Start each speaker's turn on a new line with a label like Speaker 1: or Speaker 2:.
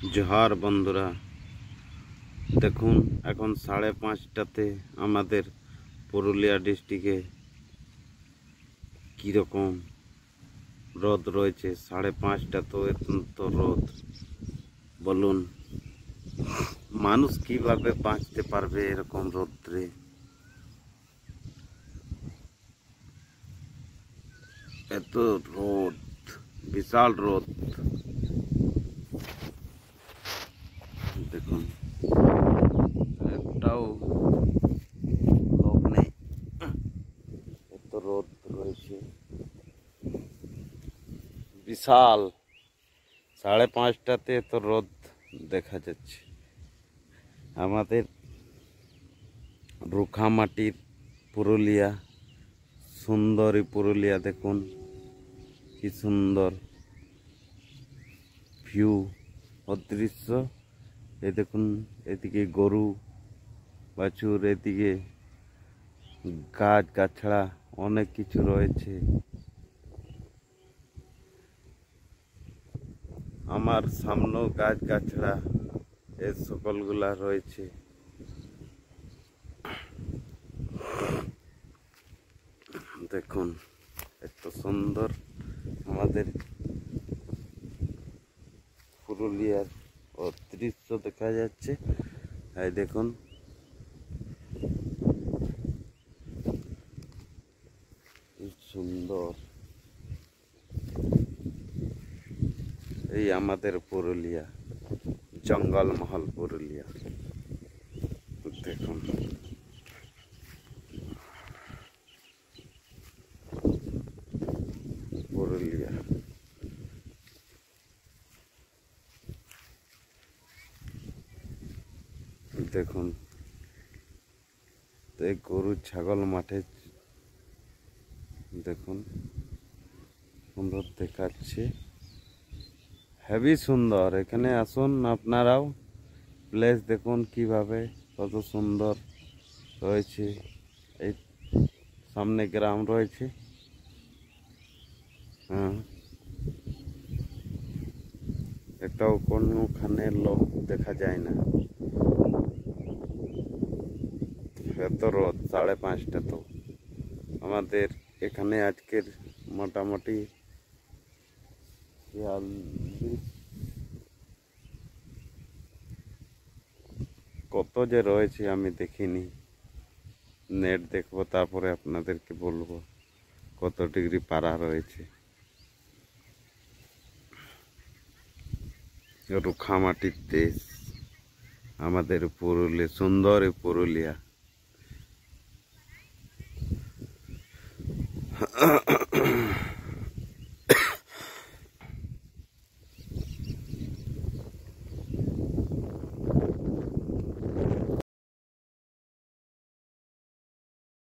Speaker 1: जोहार बंधुरा देखुन এখন 5:30টাতে আমাদের পুরুলিয়া ডিস্ট্রিক্টে কি রকম রোদ রয়েছে। 5:30টা তো এত রোদ, বলুন মানুষ কিভাবে বাঁচতে পারবে এরকম রোদ্রে? এত রোদ, বিশাল রোদ। দেখুন একটাও লোক নেই, এত রোদ রয়েছে বিশাল। 5:30টাতে এত রোদ দেখা যাচ্ছে। আমাদের রুখা মাটির পুরুলিয়া, সুন্দরী পুরুলিয়া, দেখুন কি সুন্দর ভিউ ও দৃশ্য। এই দেখুন এদিকে গরু বাছুর, এদিকে গাছ গাছড়া অনেক কিছু রয়েছে। আমার সামনেও গাছ গাছড়া এই সকলগুলা রয়েছে। দেখুন এত সুন্দর আমাদের পুরুলিয়ার ও দৃশ্য দেখা যাচ্ছে। এই দেখুন সুন্দর, এই আমাদের পুরুলিয়া, জঙ্গলমহল পুরুলিয়া। দেখুন পুরুলিয়া, দেখুন এই গরু ছাগল মাঠে, দেখুন সুন্দর দেখাচ্ছে, হেভি সুন্দর। এখানে আসুন আপনারাও, প্লেস দেখুন কিভাবে কত সুন্দর রয়েছে। এই সামনে গ্রাম রয়েছে, হ্যাঁ, একটাও কোনোখানে লোক দেখা যায় না। এত রোদ 5:30টা তো আমাদের এখানে আজকের মোটামুটি 46 কত যে রয়েছে আমি দেখিনি। নেট দেখবো তারপরে আপনাদেরকে বলবো কত ডিগ্রি পারা রয়েছে। রুখা মাটির দেশ আমাদের পুরুলিয়া, সুন্দর পুরুলিয়া।